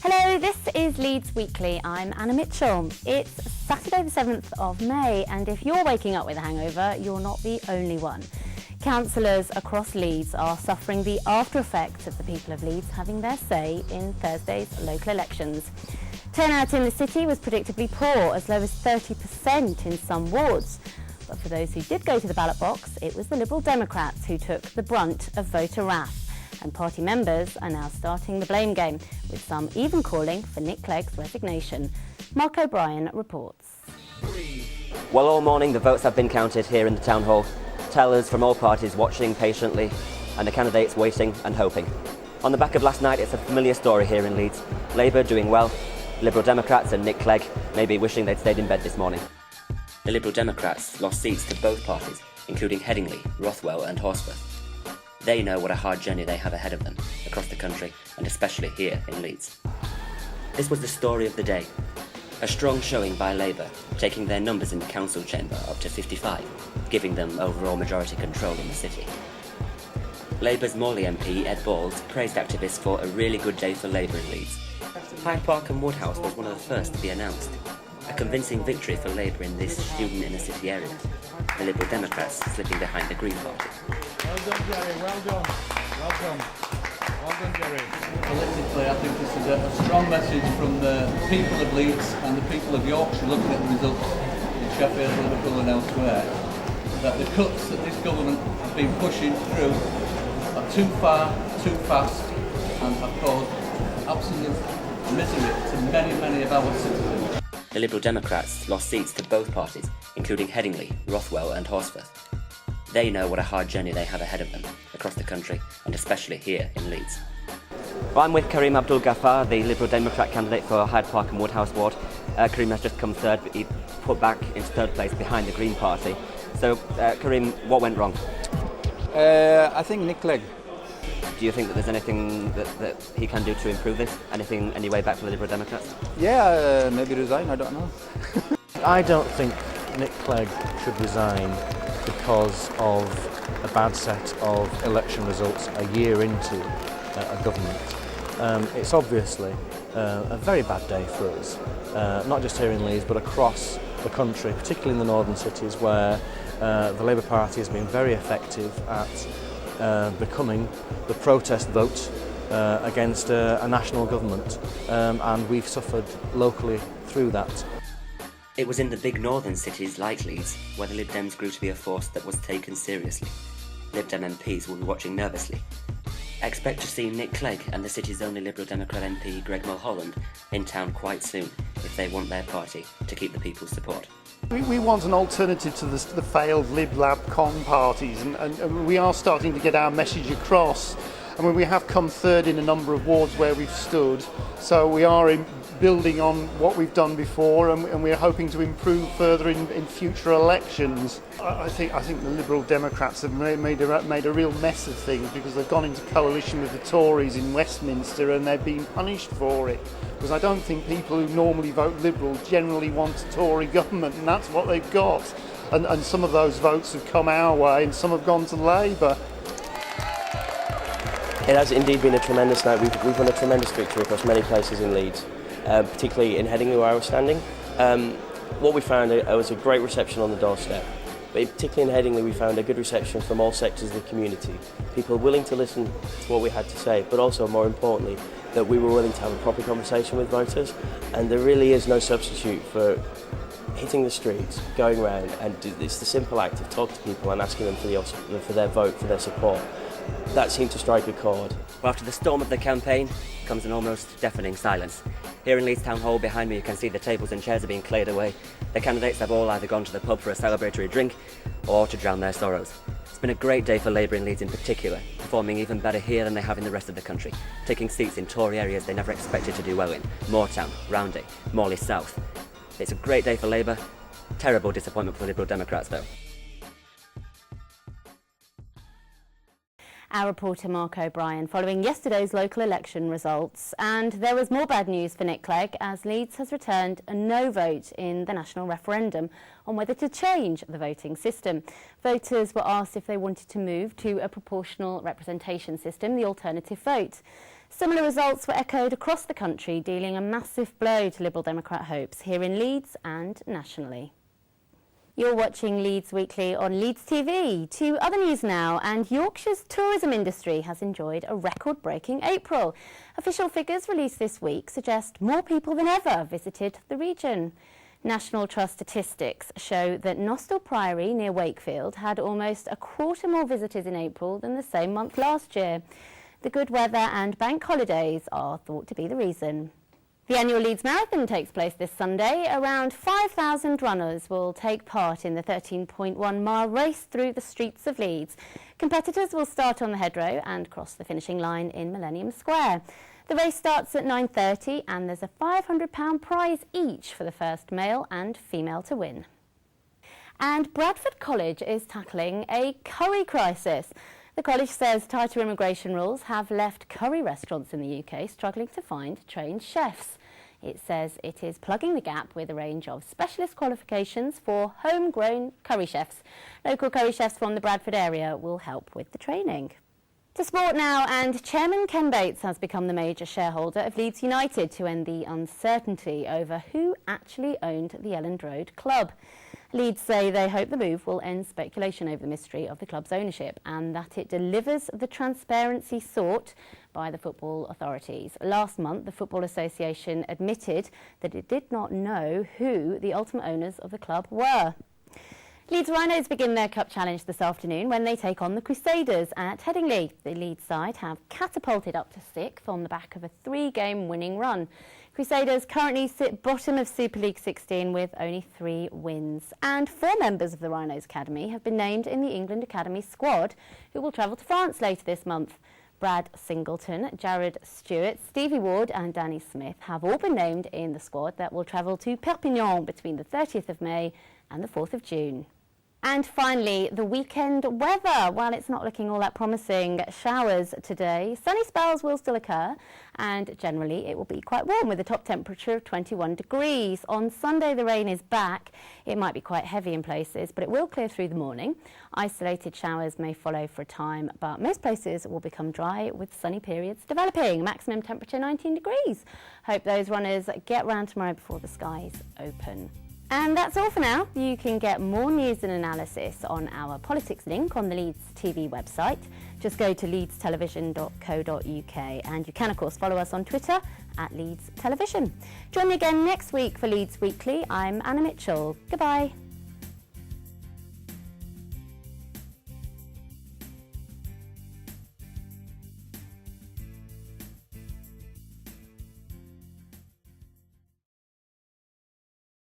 Hello, this is Leeds Weekly. I'm Anna Mitchell. It's Saturday the 7th of May, and if you're waking up with a hangover, you're not the only one. Councillors across Leeds are suffering the after effects of the people of Leeds having their say in Thursday's local elections. Turnout in the city was predictably poor, as low as 30% in some wards. But for those who did go to the ballot box, it was the Liberal Democrats who took the brunt of voter wrath. And party members are now starting the blame game, with some even calling for Nick Clegg's resignation. Mark O'Brien reports. Well, all morning the votes have been counted here in the town hall. Tellers from all parties watching patiently, and the candidates waiting and hoping. On the back of last night, it's a familiar story here in Leeds. Labour doing well, Liberal Democrats and Nick Clegg maybe wishing they'd stayed in bed this morning. The Liberal Democrats lost seats to both parties, including Headingley, Rothwell and Horsforth. They know what a hard journey they have ahead of them, across the country, and especially here in Leeds. This was the story of the day. A strong showing by Labour, taking their numbers in the council chamber up to 55, giving them overall majority control in the city. Labour's Morley MP, Ed Balls, praised activists for a really good day for Labour in Leeds. Hyde Park and Woodhouse was one of the first to be announced. A convincing victory for Labour in this student inner city area. The Liberal Democrats slipping behind the Green Party. Well done, Jerry. Well done. Well done. Well done, Jerry. Politically, I think this is a strong message from the people of Leeds and the people of Yorkshire, looking at the results in Sheffield, Liverpool and elsewhere, that the cuts that this government have been pushing through are too far, too fast, and have caused absolute misery to many, many of our citizens. The Liberal Democrats lost seats to both parties, including Headingley, Rothwell and Horsforth. They know what a hard journey they have ahead of them, across the country, and especially here in Leeds. Well, I'm with Karim Abdul Ghaffar, the Liberal Democrat candidate for Hyde Park and Woodhouse ward. Karim has just come third, but he put back into third place behind the Green Party. So, Karim, what went wrong? I think Nick Cleg. Do you think that there's anything that he can do to improve this? Anything, any way back for the Liberal Democrats? Yeah, maybe resign, I don't know. I don't think Nick Clegg should resign because of a bad set of election results a year into a government. It's obviously a very bad day for us, not just here in Leeds but across the country, particularly in the northern cities where the Labour Party has been very effective at becoming the protest vote against a national government, and we've suffered locally through that. It was in the big northern cities like Leeds where the Lib Dems grew to be a force that was taken seriously. Lib Dem MPs will be watching nervously. Expect to see Nick Clegg and the city's only Liberal Democrat MP Greg Mulholland in town quite soon if they want their party to keep the people's support. We want an alternative to the failed Lib Lab Con parties, and we are starting to get our message across. I mean, we have come third in a number of wards where we've stood, so we are building on what we've done before, and we're hoping to improve further in future elections. I think the Liberal Democrats have made a real mess of things because they've gone into coalition with the Tories in Westminster and they're being punished for it. Because I don't think people who normally vote Liberal generally want a Tory government, and that's what they've got. And some of those votes have come our way and some have gone to Labour. It has indeed been a tremendous night. We've won a tremendous victory across many places in Leeds, particularly in Headingley where I was standing. What we found was a great reception on the doorstep, but particularly in Headingley we found a good reception from all sectors of the community. People willing to listen to what we had to say, but also more importantly that we were willing to have a proper conversation with voters, and there really is no substitute for hitting the streets, going around, and it's the simple act of talking to people and asking them for their vote, for their support. That seemed to strike a chord. Well, after the storm of the campaign comes an almost deafening silence. Here in Leeds Town Hall behind me you can see the tables and chairs are being cleared away. The candidates have all either gone to the pub for a celebratory drink or to drown their sorrows. It's been a great day for Labour in Leeds in particular, performing even better here than they have in the rest of the country, taking seats in Tory areas they never expected to do well in. Moortown, Roundy, Morley South. It's a great day for Labour, terrible disappointment for the Liberal Democrats though. Our reporter Mark O'Brien following yesterday's local election results. And there was more bad news for Nick Clegg as Leeds has returned a no vote in the national referendum on whether to change the voting system. Voters were asked if they wanted to move to a proportional representation system, the alternative vote. Similar results were echoed across the country, dealing a massive blow to Liberal Democrat hopes here in Leeds and nationally. You're watching Leeds Weekly on Leeds TV. To other news now, and Yorkshire's tourism industry has enjoyed a record-breaking April. Official figures released this week suggest more people than ever visited the region. National Trust statistics show that Nostell Priory near Wakefield had almost a quarter more visitors in April than the same month last year. The good weather and bank holidays are thought to be the reason. The annual Leeds Marathon takes place this Sunday. Around 5,000 runners will take part in the 13.1-mile race through the streets of Leeds. Competitors will start on the Hedgerow and cross the finishing line in Millennium Square. The race starts at 9:30 and there's a £500 prize each for the first male and female to win. And Bradford College is tackling a curry crisis. The college says tighter immigration rules have left curry restaurants in the UK struggling to find trained chefs. It says it is plugging the gap with a range of specialist qualifications for homegrown curry chefs. Local curry chefs from the Bradford area will help with the training. To sport now, and Chairman Ken Bates has become the major shareholder of Leeds United to end the uncertainty over who actually owned the Elland Road club. Leeds say they hope the move will end speculation over the mystery of the club's ownership and that it delivers the transparency sought by the football authorities. Last month, the Football Association admitted that it did not know who the ultimate owners of the club were. Leeds Rhinos begin their Cup Challenge this afternoon when they take on the Crusaders at Headingley. The Leeds side have catapulted up to 6th on the back of a 3-game winning run. Crusaders currently sit bottom of Super League 16 with only 3 wins. And 4 members of the Rhinos Academy have been named in the England Academy squad, who will travel to France later this month. Brad Singleton, Jared Stewart, Stevie Ward and Danny Smith have all been named in the squad that will travel to Perpignan between the 30th of May and the 4th of June. And finally, the weekend weather. While it's not looking all that promising, showers today. Sunny spells will still occur and generally it will be quite warm with a top temperature of 21 degrees. On Sunday the rain is back. It might be quite heavy in places, but it will clear through the morning. Isolated showers may follow for a time, but most places will become dry with sunny periods developing. Maximum temperature 19 degrees. Hope those runners get round tomorrow before the skies open. And that's all for now. You can get more news and analysis on our politics link on the Leeds TV website. Just go to leedstelevision.co.uk and you can of course follow us on Twitter at Leeds Television. Join me again next week for Leeds Weekly. I'm Anna Mitchell. Goodbye.